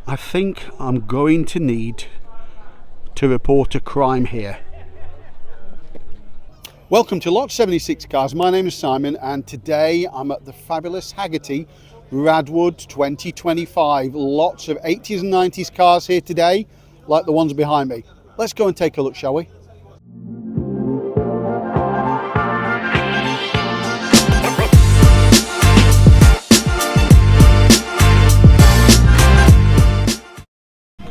I think I'm going to need to report a crime here. Welcome to Lot 76 Cars. My name is Simon and today I'm at the fabulous Haggerty Radwood 2025. Lots of 80s and 90s cars here today, like the ones behind me. Let's go and take a look, shall we?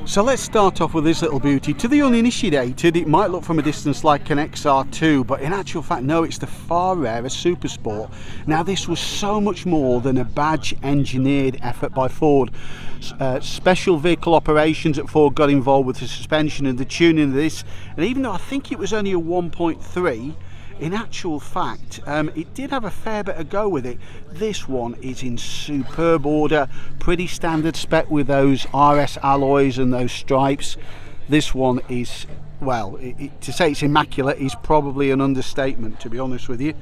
So let's start off with this little beauty. To the uninitiated, it might look from a distance like an XR2, but in actual fact, no, it's the far rarer Super Sport. Now, this was so much more than a badge-engineered effort by Ford. Special vehicle operations at Ford got involved with the suspension and the tuning of this, and even though I think it was only a 1.3, in actual fact, it did have a fair bit of go with it. This one is in superb order, pretty standard spec with those RS alloys and those stripes. This one is, well, to say it's immaculate is probably an understatement, to be honest with you.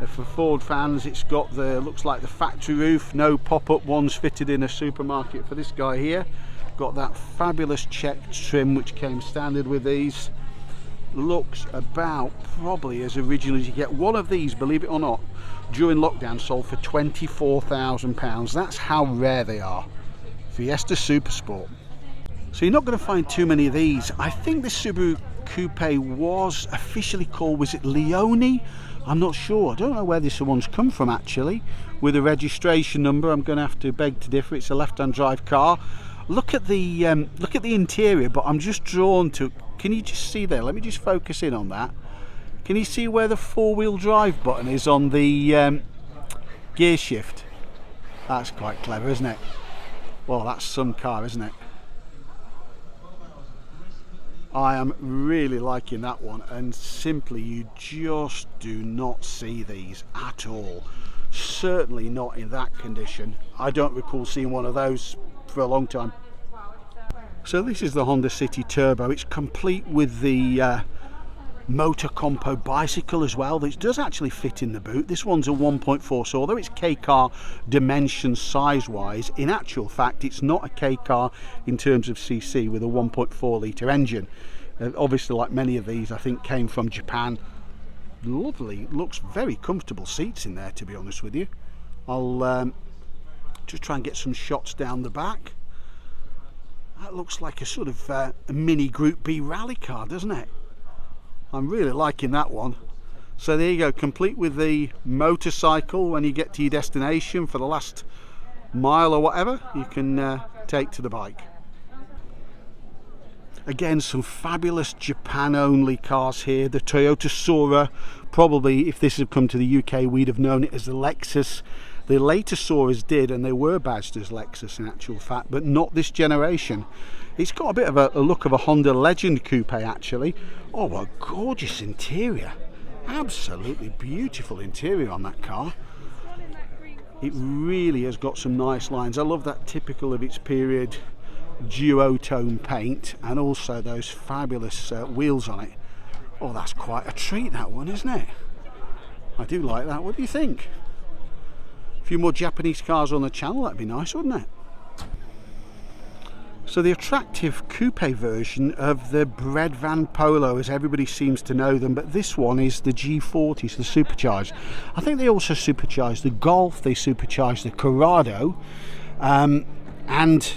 For Ford fans, it's got the, looks like the factory roof, no pop-up ones fitted in a supermarket for this guy here. Got that fabulous checked trim which came standard with these. Looks about probably as original as you get. One of these, believe it or not, during lockdown sold for £24,000. That's how rare they are. Fiesta Super Sport. So you're not going to find too many of these. I think this Subaru Coupe was officially called, was it Leone? I'm not sure. I don't know where this one's come from actually. With a registration number, I'm going to have to beg to differ. It's a left-hand drive car. Look at the interior, but I'm just drawn to. Can you just see there? Let me just focus in on that. Can you see where the four-wheel drive button is on the gear shift? That's quite clever, isn't it? Well, that's some car, isn't it? I am really liking that one, and simply you just do not see these at all. Certainly not in that condition. I don't recall seeing one of those for a long time. So this is the Honda City Turbo. It's complete with the MotorCompo bicycle as well. This does actually fit in the boot. This one's a 1.4, so although it's K car dimension size wise, in actual fact it's not a K car in terms of cc with a 1.4 litre engine. Obviously, like many of these, I think came from Japan. Lovely, looks very comfortable seats in there, to be honest with you. I'll just try and get some shots down the back. That looks like a sort of a mini Group B rally car, doesn't it? I'm really liking that one. So there you go, complete with the motorcycle. When you get to your destination for the last mile or whatever, you can take to the bike. Again, some fabulous Japan only cars here. The Toyota Soarer, probably if this had come to the UK we'd have known it as the Lexus. The later Soarers did, and they were badged as Lexus in actual fact, but not this generation. It's got a bit of a look of a Honda Legend coupe actually. Oh, a gorgeous interior. Absolutely beautiful interior on that car. It really has got some nice lines. I love that typical of its period duotone paint, and also those fabulous wheels on it. Oh, that's quite a treat, that one, isn't it? I do like that. What do you think? A few more Japanese cars on the channel, that'd be nice, wouldn't it? So the attractive coupe version of the Bredvan Polo, as everybody seems to know them, but this one is the G40, so the supercharged. I think they also supercharged the Golf, they supercharged the Corrado, and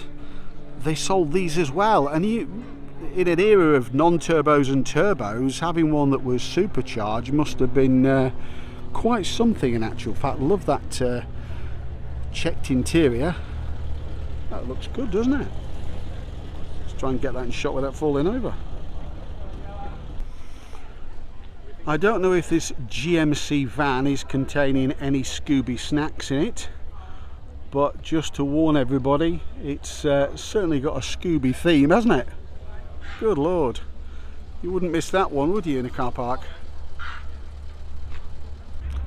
they sold these as well. And in an era of non-turbos and turbos, having one that was supercharged must have been quite something in actual fact. Love that checked interior. That looks good, doesn't it? Let's try and get that in shot without falling over. I don't know if this GMC van is containing any Scooby snacks in it, but just to warn everybody, it's certainly got a Scooby theme, hasn't it? Good lord, you wouldn't miss that one, would you, in a car park?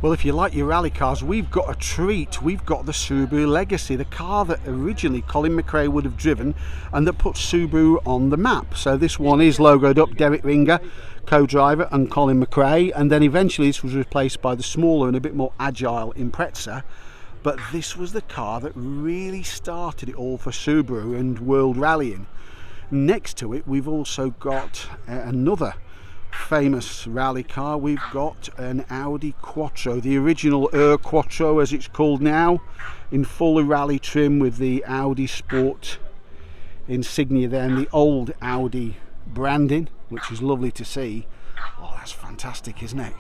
Well, if you like your rally cars, we've got a treat. We've got the Subaru Legacy, the car that originally Colin McRae would have driven and that put Subaru on the map. So this one is logoed up Derek Ringer, co-driver, and Colin McRae, and then eventually this was replaced by the smaller and a bit more agile Impreza. but this was the car that really started it all for Subaru and world rallying. Next to it, we've also got another famous rally car. We've got an Audi Quattro, the original Quattro as it's called now, in full rally trim with the Audi Sport insignia there and the old Audi branding, which is lovely to see. Oh, that's fantastic, isn't it?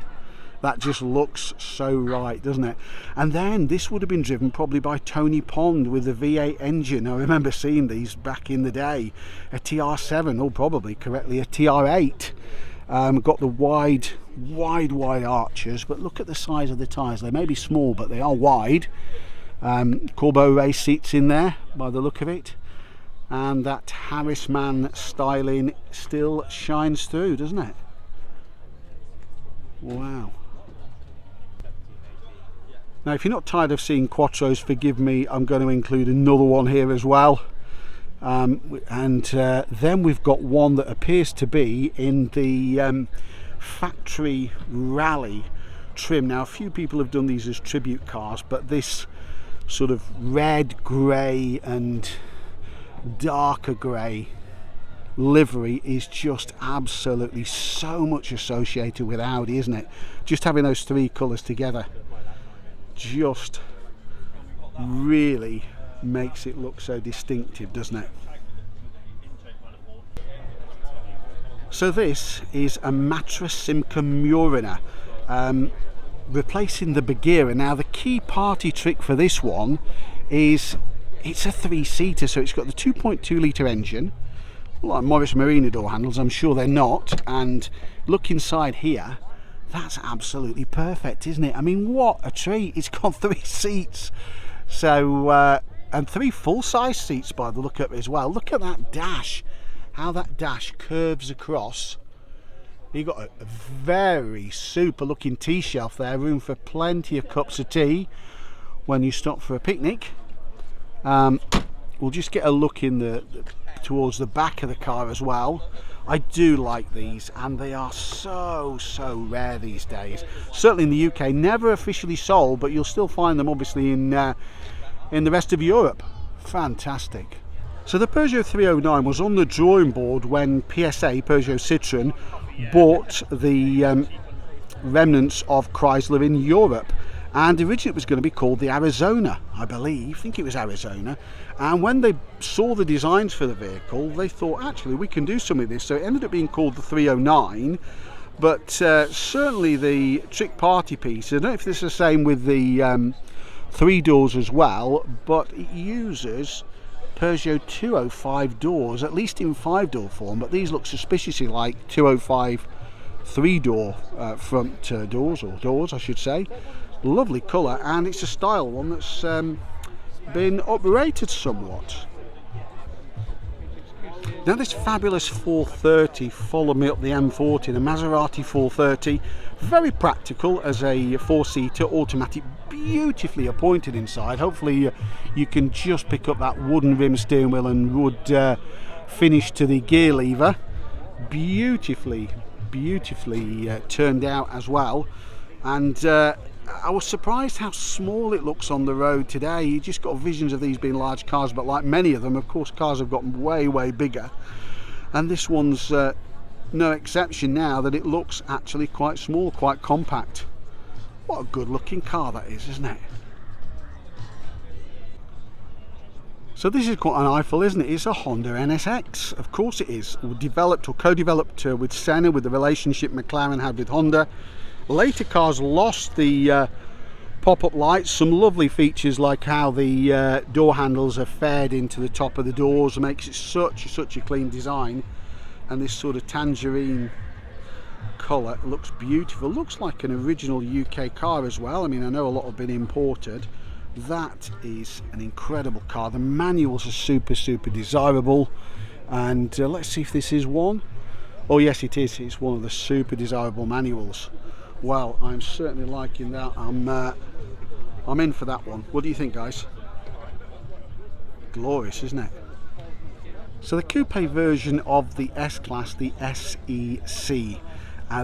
That just looks so right, doesn't it? And then this would have been driven probably by Tony Pond with the V8 engine. I remember seeing these back in the day. A TR7, or probably correctly a TR8. Got the wide arches, but look at the size of the tyres. They may be small, but they are wide. Corbeau race seats in there by the look of it, and that Harrisman styling still shines through, doesn't it? Wow. Now, if you're not tired of seeing Quattros, forgive me, I'm going to include another one here as well. Then we've got one that appears to be in the factory rally trim. Now, a few people have done these as tribute cars, but this sort of red, grey and darker grey livery is just absolutely so much associated with Audi, isn't it? Just having those three colours together just really makes it look so distinctive, doesn't it? So this is a Matra Simca Murena, replacing the Bagheera. Now, the key party trick for this one is it's a three-seater, so it's got the 2.2 litre engine, like Morris Murena door handles. I'm sure they're not. And look inside here, that's absolutely perfect, isn't it? I mean, what a treat. It's got 3 seats, so and 3 full-size seats by the look of it as well. Look at that dash, how that dash curves across. You've got a very super looking tea shelf there, room for plenty of cups of tea when you stop for a picnic. We'll just get a look in towards the back of the car as well. I do like these, and they are so rare these days. Certainly in the UK, never officially sold, but you'll still find them obviously in the rest of Europe. Fantastic. So the Peugeot 309 was on the drawing board when PSA, Peugeot Citroën, bought the remnants of Chrysler in Europe, and originally it was going to be called the Arizona, I think it was Arizona. And when they saw the designs for the vehicle, they thought, actually, we can do some of this. So it ended up being called the 309, but certainly the trick party piece, I don't know if this is the same with the 3 doors as well, but it uses Peugeot 205 doors, at least in 5-door form, but these look suspiciously like 205 3-door front doors, or doors I should say. Lovely colour, and it's a style one that's been uprated somewhat. Now this fabulous 430 followed me up the M40, the Maserati 430, very practical as a 4-seater automatic, beautifully appointed inside. Hopefully you can just pick up that wooden rim steering wheel and wood finish to the gear lever. Beautifully turned out as well, and I was surprised how small it looks on the road today. You just got visions of these being large cars, but like many of them, of course, cars have gotten way bigger, and this one's no exception now, that it looks actually quite small, quite compact. What a good looking car that is, isn't it? So this is quite an eyeful, isn't it? It's a Honda NSX. Of course it is. Developed or co-developed with Senna, with the relationship McLaren had with Honda. Later cars lost the pop-up lights. Some lovely features like how the door handles are faired into the top of the doors, makes it such a clean design. And this sort of tangerine colour looks beautiful. Looks like an original UK car as well. I mean, I know a lot have been imported. That is an incredible car. The manuals are super desirable, and let's see if this is one. Oh yes, it is. It's one of the super desirable manuals. Well, I'm certainly liking that. I'm in for that one. What do you think, guys? Glorious, isn't it? So the coupe version of the S-Class, the SEC.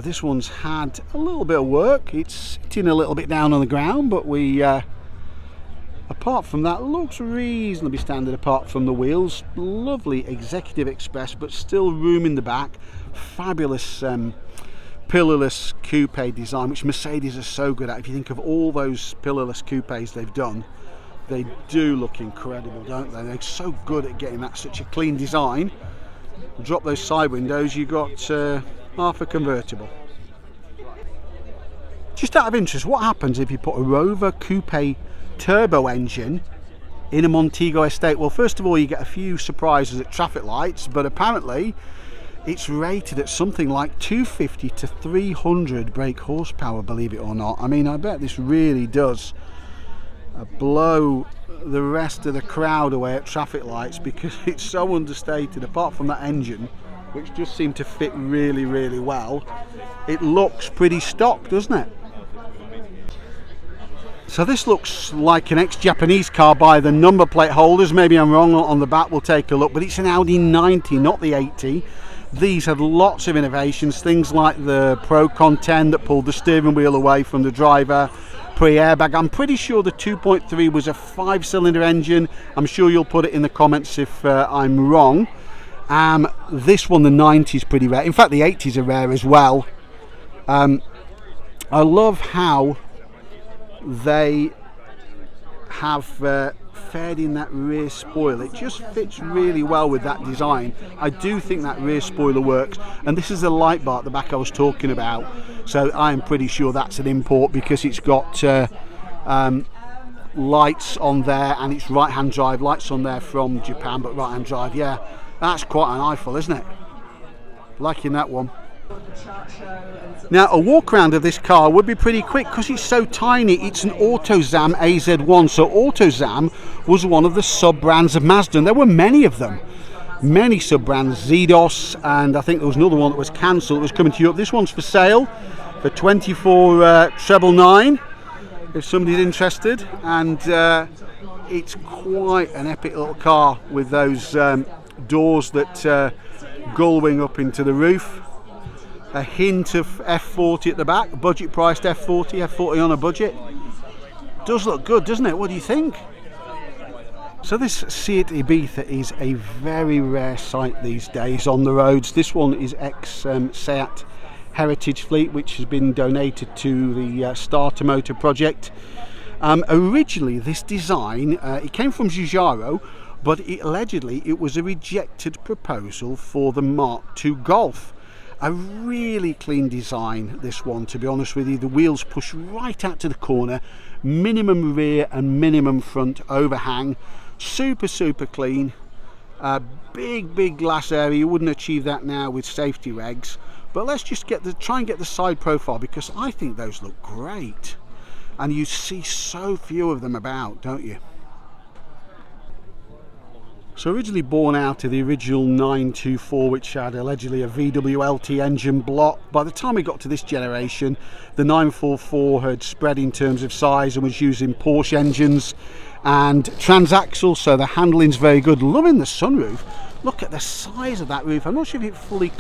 This one's had a little bit of work. It's sitting a little bit down on the ground, but we Apart from that, looks reasonably standard apart from the wheels. Lovely Executive Express, but still room in the back. Fabulous pillarless coupe design, which Mercedes are so good at. If you think of all those pillarless coupes they've done, they do look incredible, don't they? They're so good at getting that such a clean design. Drop those side windows, you got half a convertible. Just out of interest, what happens if you put a Rover coupe turbo engine in a Montego estate? Well, first of all, you get a few surprises at traffic lights, but apparently it's rated at something like 250 to 300 brake horsepower, believe it or not. I mean, I bet this really does blow the rest of the crowd away at traffic lights, because it's so understated. Apart from that engine, which just seemed to fit really, really well, it looks pretty stock, doesn't it? So this looks like an ex-Japanese car by the number plate holders. Maybe I'm wrong on the back, we'll take a look, but it's an Audi 90, not the 80. These had lots of innovations, things like the Pro Content that pulled the steering wheel away from the driver, pre-airbag. I'm pretty sure the 2.3 was a 5-cylinder engine. I'm sure you'll put it in the comments if I'm wrong. This one, the 90, is pretty rare. In fact, the 80s are rare as well. I love how they have fed in that rear spoiler. It just fits really well with that design. I do think that rear spoiler works, and this is the light bar at the back I was talking about, so I'm pretty sure that's an import, because it's got lights on there, and it's right hand drive. Lights on there from Japan, but right hand drive. Yeah, that's quite an eyeful, isn't it? Liking that one. Now, a walk around of this car would be pretty quick because it's so tiny. It's an Autozam AZ1. So Autozam was one of the sub-brands of Mazda, and there were many of them. Many sub-brands, Zedos, and I think there was another one that was cancelled. It was coming to Europe. This one's for sale for 24,999 if somebody's interested, and it's quite an epic little car with those doors that gullwing up into the roof. A hint of F40 at the back, budget priced F40 on a budget. Does look good, doesn't it? What do you think? So this Seat Ibiza is a very rare sight these days on the roads. This one is ex-Seat Heritage Fleet, which has been donated to the Starter Motor project. Originally, this design, it came from Giugiaro, but allegedly it was a rejected proposal for the Mark II Golf. A really clean design, this one, to be honest with you. The wheels push right out to the corner, minimum rear and minimum front overhang, super clean. Big glass area. You wouldn't achieve that now with safety regs, but let's just try and get the side profile, because I think those look great, and you see so few of them about, don't you? So originally born out of the original 924, which had allegedly a VWLT engine block. By the time we got to this generation, the 944 had spread in terms of size and was using Porsche engines and transaxle, so the handling's very good. Loving the sunroof. Look at the size of that roof. I'm not sure if it fully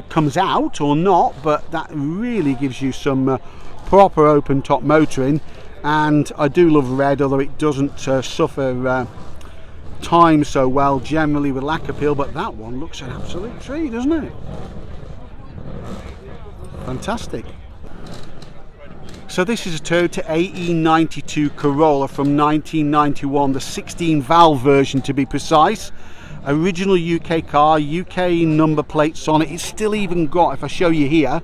comes out or not, but that really gives you some proper open top motoring. And I do love red, although it doesn't suffer time so well generally with lack appeal, but that one looks an absolute treat, doesn't it? Fantastic. So this is a Toyota AE92 Corolla from 1991, the 16 valve version to be precise. Original UK car, UK number plates on it. It's still even got, if I show you here,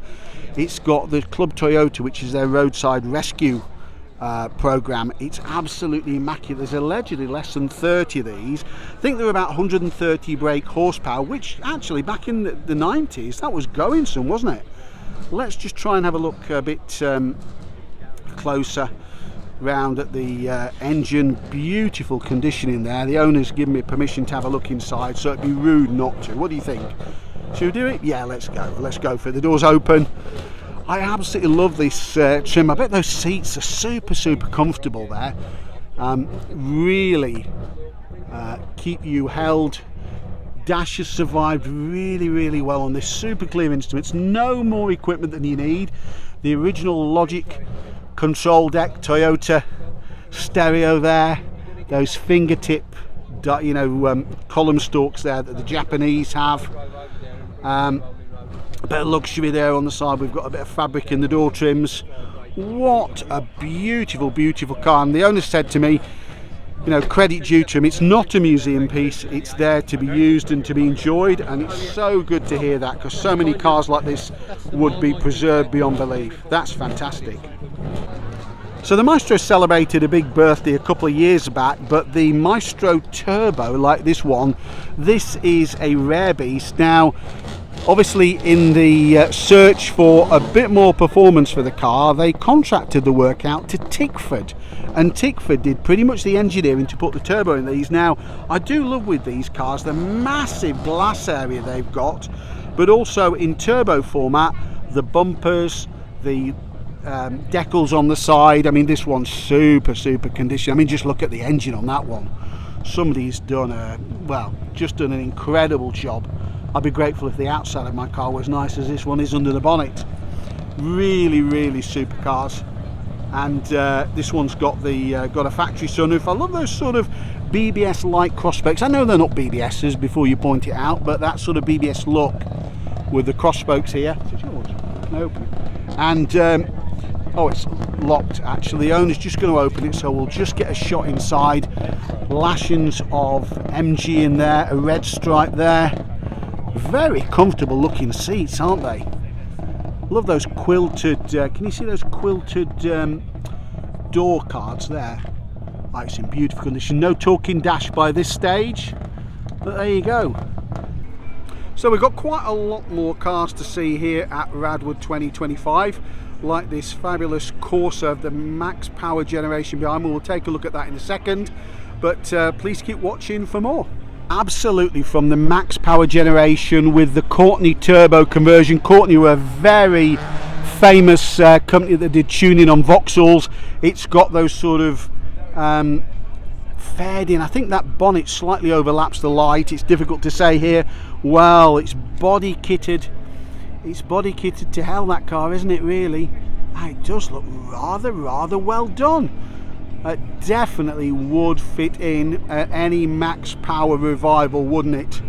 it's got the Club Toyota, which is their roadside rescue program. It's absolutely immaculate. There's allegedly less than 30 of these. I think they're about 130 brake horsepower, which actually back in the 90s that was going some, wasn't it? Let's just try and have a look a bit closer round at the engine. Beautiful condition in there. The owner's given me permission to have a look inside, so it'd be rude not to. What do you think? Should we do it? Yeah, let's go for it. The door's open. I absolutely love this trim. I bet those seats are super comfortable there. Really keep you held. Dash has survived really well on this. Super clear instruments. No more equipment than you need. The original Logic control deck, Toyota stereo there, those fingertip column stalks there that the Japanese have. A bit of luxury there on the side. We've got a bit of fabric in the door trims. What a beautiful, beautiful car. And the owner said to me, you know, credit due to him, it's not a museum piece, it's there to be used and to be enjoyed, and it's so good to hear that, because so many cars like this would be preserved beyond belief. That's fantastic. So the Maestro celebrated a big birthday a couple of years back, but the Maestro Turbo, like this one, this is a rare beast. Now, obviously in the search for a bit more performance for the car, they contracted the work out to Tickford, and Tickford did pretty much the engineering to put the turbo in these. Now, I do love with these cars the massive glass area they've got, but also in turbo format, the bumpers, the decals on the side. I mean, this one's super condition. I mean, just look at the engine on that one. Somebody's done just done an incredible job. I'd be grateful if the outside of my car was nice as this one is under the bonnet. Really supercars. And this one's got a factory sunroof. I love those sort of BBS like cross spokes. I know they're not BBSs before you point it out, but that sort of BBS look with the cross spokes here. Is it yours? Nope. And oh, it's locked actually. The owner's just going to open it, so we'll just get a shot inside. Lashings of MG in there, a red stripe there. Very comfortable looking seats, aren't they? Love those quilted, can you see those quilted door cards there? Oh, it's in beautiful condition. No talking dash by this stage, but there you go. So we've got quite a lot more cars to see here at Radwood 2025, like this fabulous Corsa of the max power generation behind me. We'll take a look at that in a second, but please keep watching for more. Absolutely, from the max power generation with the Courtney turbo conversion. Courtney were a very famous company that did tuning on Vauxhalls. It's got those sort of faired in. I think that bonnet slightly overlaps the light. It's difficult to say here. Well, it's body kitted. It's body kitted to hell, that car, isn't it, really? It does look rather well done. Definitely would fit in any max power revival, wouldn't it?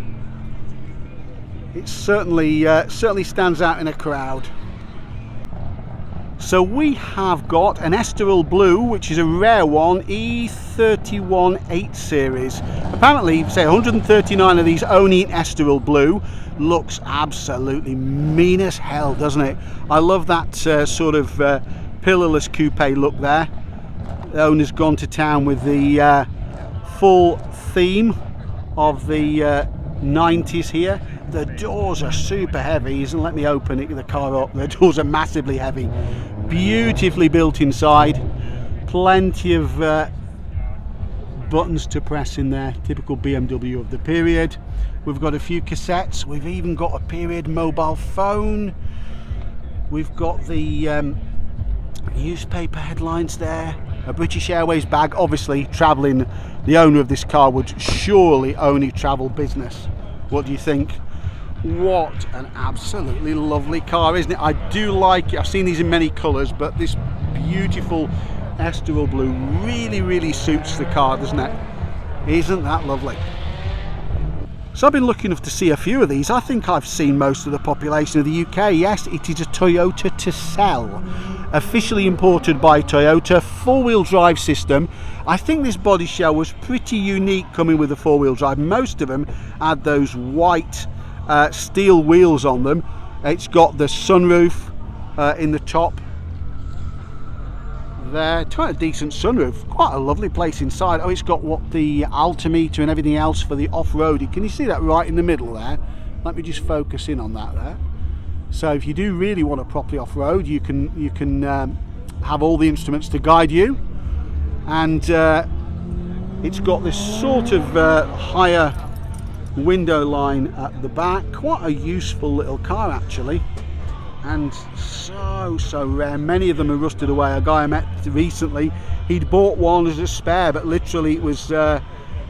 It certainly stands out in a crowd. So we have got an Estoril Blue, which is a rare one, E318 8 Series. Apparently, say 139 of these only in Estoril Blue. Looks absolutely mean as hell, doesn't it? I love that sort of pillarless coupe look there. The owner's gone to town with the full theme of the 90s here. The doors are super heavy. He doesn't let me open the car up. The doors are massively heavy. Beautifully built inside. Plenty of buttons to press in there. Typical BMW of the period. We've got a few cassettes. We've even got a period mobile phone. We've got the newspaper headlines there. A British Airways bag. Obviously travelling, the owner of this car would surely only travel business. What do you think? What an absolutely lovely car, isn't it? I do like it. I've seen these in many colours, but this beautiful Estoril Blue really suits the car, doesn't it? Isn't that lovely? So I've been lucky enough to see a few of these. I think I've seen most of the population of the UK. Yes, it is a Toyota Tercel, officially imported by Toyota, four-wheel drive system. I think this body shell was pretty unique coming with a four-wheel drive. Most of them had those white steel wheels on them. It's got the sunroof in the top there. Quite a decent sunroof, quite a lovely place inside. Oh, it's got what, the altimeter and everything else for the off-road. Can you see that right in the middle there? Let me just focus in on that there. So if you do really want to properly off-road, you can have all the instruments to guide you. And it's got this sort of higher window line at the back. Quite a useful little car actually, and so rare. Many of them are rusted away. A guy I met recently, he'd bought one as a spare, but literally it was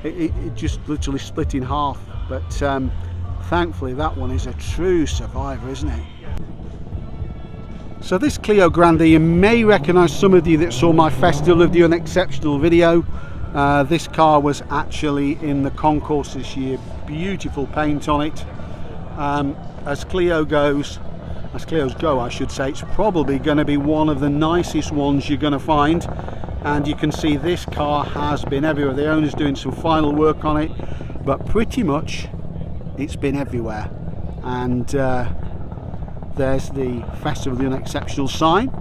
it just literally split in half. But thankfully that one is a true survivor, isn't it? So this Clio Grande, you may recognise, some of you that saw my Festival of the Unexceptional video. This car was actually in the concourse this year. Beautiful paint on it. As Clios go, I should say, it's probably going to be one of the nicest ones you're going to find. And you can see this car has been everywhere. The owner's doing some final work on it, but pretty much it's been everywhere. And there's the Festival of the Unexceptional sign.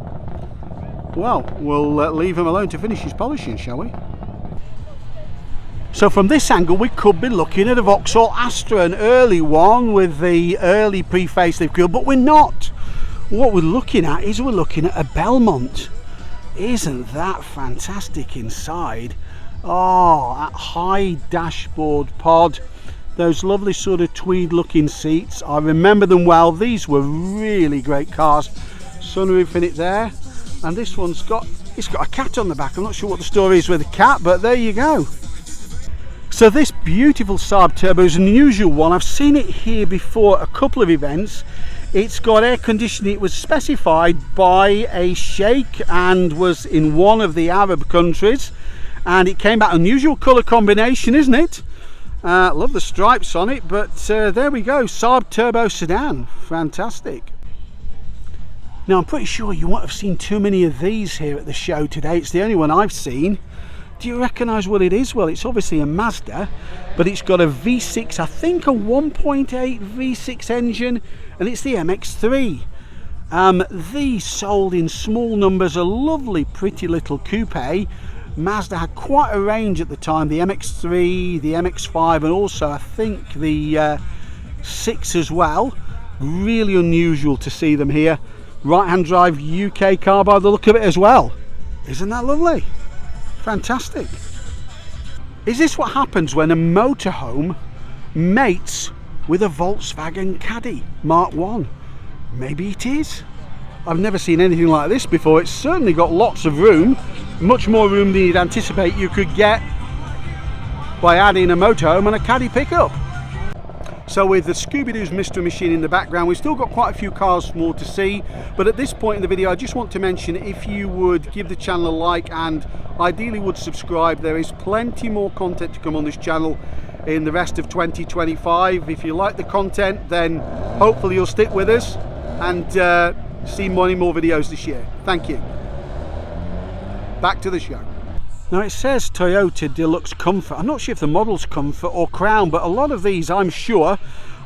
Well, we'll leave him alone to finish his polishing, shall we? So from this angle we could be looking at a Vauxhall Astra, an early one with the early pre-facelift grille, but we're not. What we're looking at is a Belmont. Isn't that fantastic inside? Oh, that high dashboard pod, those lovely sort of tweed looking seats. I remember them well. These were really great cars. Sunroof in it there, and this one's got a cat on the back. I'm not sure what the story is with the cat, but there you go. So this beautiful Saab Turbo is an unusual one. I've seen it here before at a couple of events. It's got air conditioning. It was specified by a sheikh and was in one of the Arab countries, and it came out unusual colour combination, isn't it? Love the stripes on it, but there we go, Saab Turbo sedan, fantastic. Now I'm pretty sure you won't have seen too many of these here at the show today. It's the only one I've seen. Do you recognise what it is? Well, it's obviously a Mazda, but it's got a V6, I think a 1.8 V6 engine, and it's the MX-3. These sold in small numbers, a lovely pretty little coupe. Mazda had quite a range at the time, the MX-3, the MX-5, and also I think the 6 as well. Really unusual to see them here. Right-hand drive UK car by the look of it as well. Isn't that lovely? Fantastic. Is this what happens when a motorhome mates with a Volkswagen Caddy Mark 1? Maybe it is. I've never seen anything like this before. It's certainly got lots of room, much more room than you'd anticipate you could get by adding a motorhome and a Caddy pickup. So with the Scooby-Doo's Mystery Machine in the background, we've still got quite a few cars more to see, but at this point in the video I just want to mention, if you would give the channel a like and ideally would subscribe, there is plenty more content to come on this channel in the rest of 2025. If you like the content, then hopefully you'll stick with us and see many more videos this year. Thank you. Back to the show. Now it says Toyota Deluxe Comfort. I'm not sure if the model's Comfort or Crown, but a lot of these I'm sure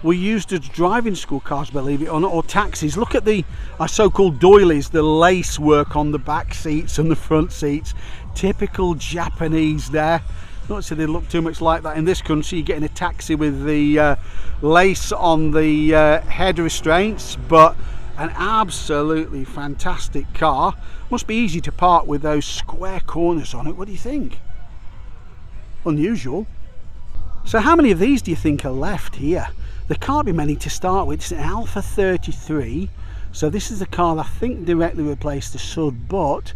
were used as driving school cars, believe it or not, or taxis. Look at the so-called doilies, the lace work on the back seats and the front seats. Typical Japanese there. Not so they look too much like that in this country. You're getting a taxi with the lace on the head restraints, but an absolutely fantastic car. Must be easy to park with those square corners on it. What do you think? Unusual. So how many of these do you think are left here? There can't be many to start with. It's an Alpha 33, so this is the car that I think directly replaced the Sud, but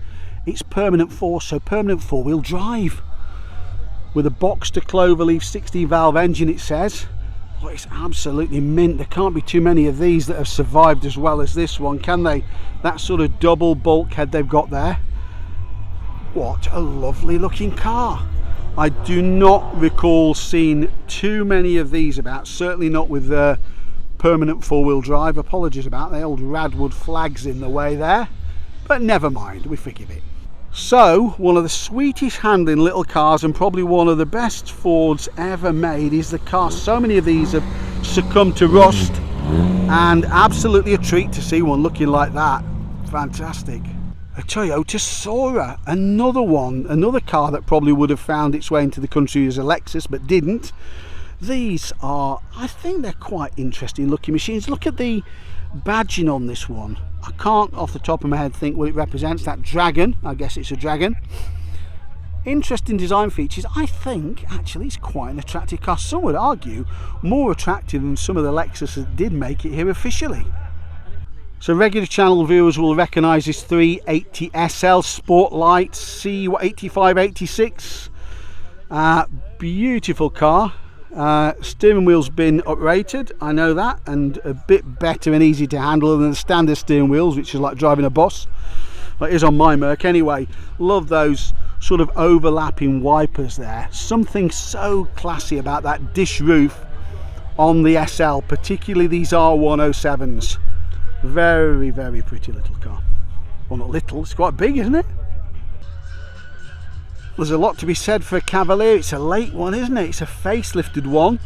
it's permanent force, so permanent four-wheel drive with a Boxster Cloverleaf 16 valve engine, it says. Oh, it's absolutely mint. There can't be too many of these that have survived as well as this one, can they? That sort of double bulkhead they've got there. What a lovely looking car. I do not recall seeing too many of these about, certainly not with the permanent four-wheel drive. Apologies about the old Radwood flags in the way there, but never mind, we forgive it. So one of the sweetest handling little cars and probably one of the best Fords ever made is the car. So many of these have succumbed to rust, and absolutely a treat to see one looking like that. Fantastic. A Toyota Soarer, another one, another car that probably would have found its way into the country as a Lexus but didn't. These are, I think they're quite interesting looking machines. Look at the badging on this one. I can't off the top of my head think what it represents. That dragon, I guess it's a dragon. Interesting design features. I think actually it's quite an attractive car. Some would argue more attractive than some of the Lexus that did make it here officially. So regular channel viewers will recognise this 380 SL Sportlight C8586. Beautiful car. Steering wheel's been uprated, I know that, and a bit better and easy to handle than the standard steering wheels, which is like driving a bus. But it is on my Merc anyway. Love those sort of overlapping wipers there. Something so classy about that dish roof on the SL, particularly these R107s. Very, very pretty little car. Well, not little, it's quite big, isn't it? There's a lot to be said for a Cavalier. It's a late one, isn't it? It's a facelifted one.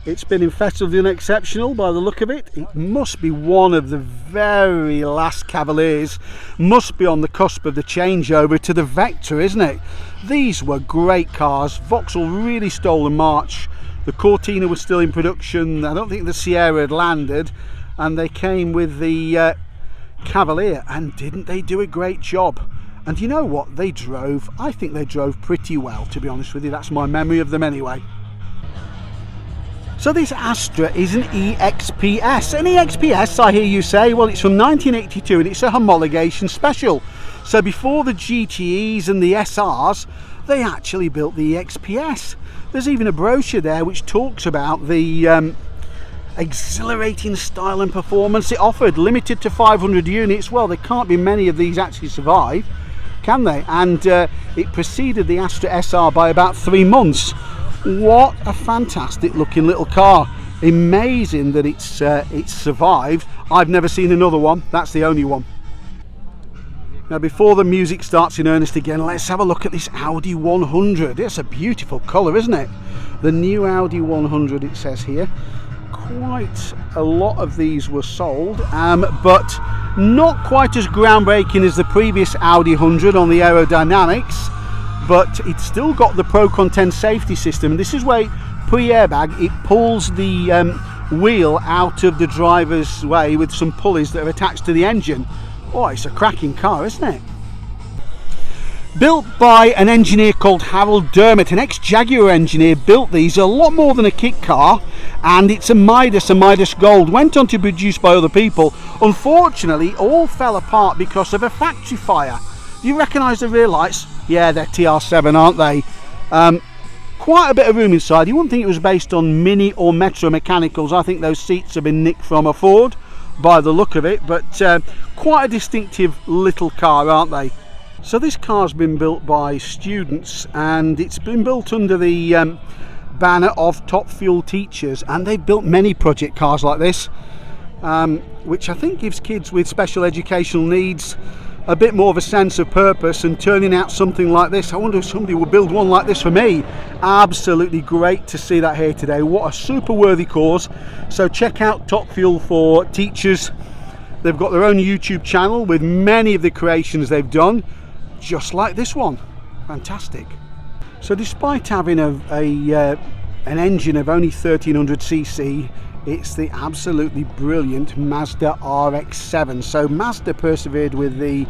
It's been infested with the unexceptional by the look of it. It must be one of the very last Cavaliers. Must be on the cusp of the changeover to the Vectra, isn't it? These were great cars. Vauxhall really stole the march. The Cortina was still in production. I don't think the Sierra had landed, and they came with the Cavalier, and didn't they do a great job? And you know what, they drove, I think they drove pretty well, to be honest with you. That's my memory of them anyway. So this Astra is an EXPS. An EXPS, I hear you say? Well, it's from 1982 and it's a homologation special. So before the GTEs and the SRs, they actually built the EXPS. There's even a brochure there which talks about the exhilarating style and performance it offered, limited to 500 units. Well, there can't be many of these actually survive, can they? And it preceded the Astra SR by about 3 months. What a fantastic looking little car. Amazing that it's survived. I've never seen another one. That's the only one. Now, before the music starts in earnest again, let's have a look at this Audi 100. It's a beautiful colour, isn't it? The new Audi 100, it says here. Quite a lot of these were sold, but not quite as groundbreaking as the previous Audi 100 on the aerodynamics, but it's still got the Pro Content safety system. And this is where pre-airbag, it pulls the wheel out of the driver's way with some pulleys that are attached to the engine. Oh, it's a cracking car, isn't it? Built by an engineer called Harold Dermott, an ex-Jaguar engineer, built these, a lot more than a kit car, and it's a Midas Gold. Went on to be produced by other people. Unfortunately, all fell apart because of a factory fire. Do you recognise the rear lights? Yeah, they're TR7, aren't they? Quite a bit of room inside. You wouldn't think it was based on Mini or Metro mechanicals. I think those seats have been nicked from a Ford by the look of it, but quite a distinctive little car, aren't they? So this car's been built by students, and it's been built under the banner of Top Fuel Teachers, and they've built many project cars like this, which I think gives kids with special educational needs a bit more of a sense of purpose and turning out something like this. I wonder if somebody would build one like this for me. Absolutely great to see that here today. What a super worthy cause. So check out Top Fuel for Teachers. They've got their own YouTube channel with many of the creations they've done, just like this one. Fantastic. So despite having an engine of only 1300cc, it's the absolutely brilliant Mazda RX-7. So Mazda persevered with the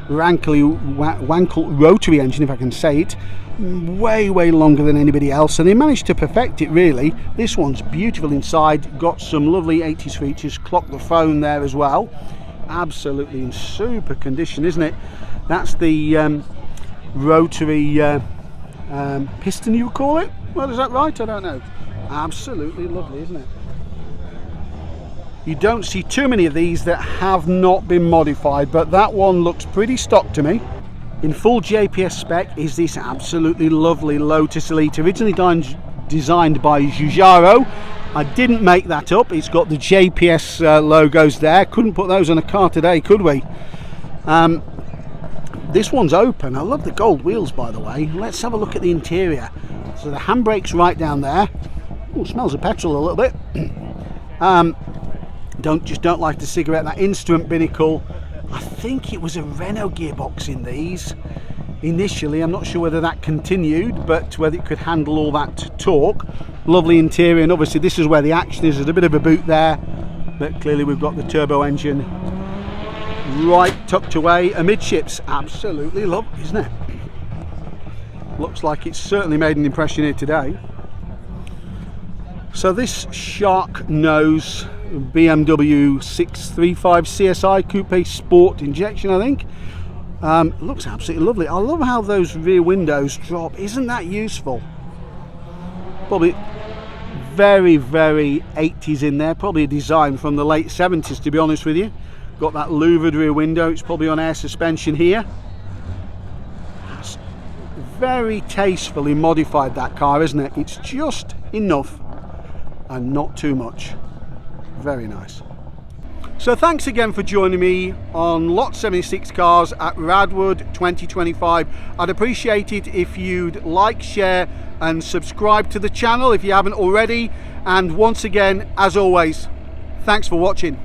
Wankel rotary engine, if I can say it, way longer than anybody else, and they managed to perfect it really. This one's beautiful inside, got some lovely 80s features, clock the phone there as well. Absolutely in super condition, isn't it? That's the rotary piston, you call it? Well, is that right? I don't know. Absolutely lovely, isn't it? You don't see too many of these that have not been modified, but that one looks pretty stock to me. In full JPS spec is this absolutely lovely Lotus Elite, originally designed by Giugiaro. I didn't make that up. It's got the JPS logos there. Couldn't put those on a car today, could we? This one's open. I love the gold wheels, by the way. Let's have a look at the interior. So the handbrake's right down there. Oh, smells of petrol a little bit. Don't like the cigarette. That instrument binnacle, I think it was a Renault gearbox in these initially. I'm not sure whether that continued, but whether it could handle all that torque. Lovely interior, and obviously this is where the action is. There's a bit of a boot there, but clearly we've got the turbo engine right tucked away amidships. Absolutely lovely, isn't it? Looks like it's certainly made an impression here today. So this shark nose BMW 635 CSI Coupe Sport injection, I think, looks absolutely lovely. I love how those rear windows drop. Isn't that useful? Probably very 80s in there, probably a design from the late 70s to be honest with you. Got that louvered rear window, it's probably on air suspension here. It's very tastefully modified, that car, isn't it? It's just enough and not too much. Very nice. So thanks again for joining me on Lot 76 Cars at Radwood 2025. I'd appreciate it if you'd like, share and subscribe to the channel if you haven't already. And once again, as always, thanks for watching.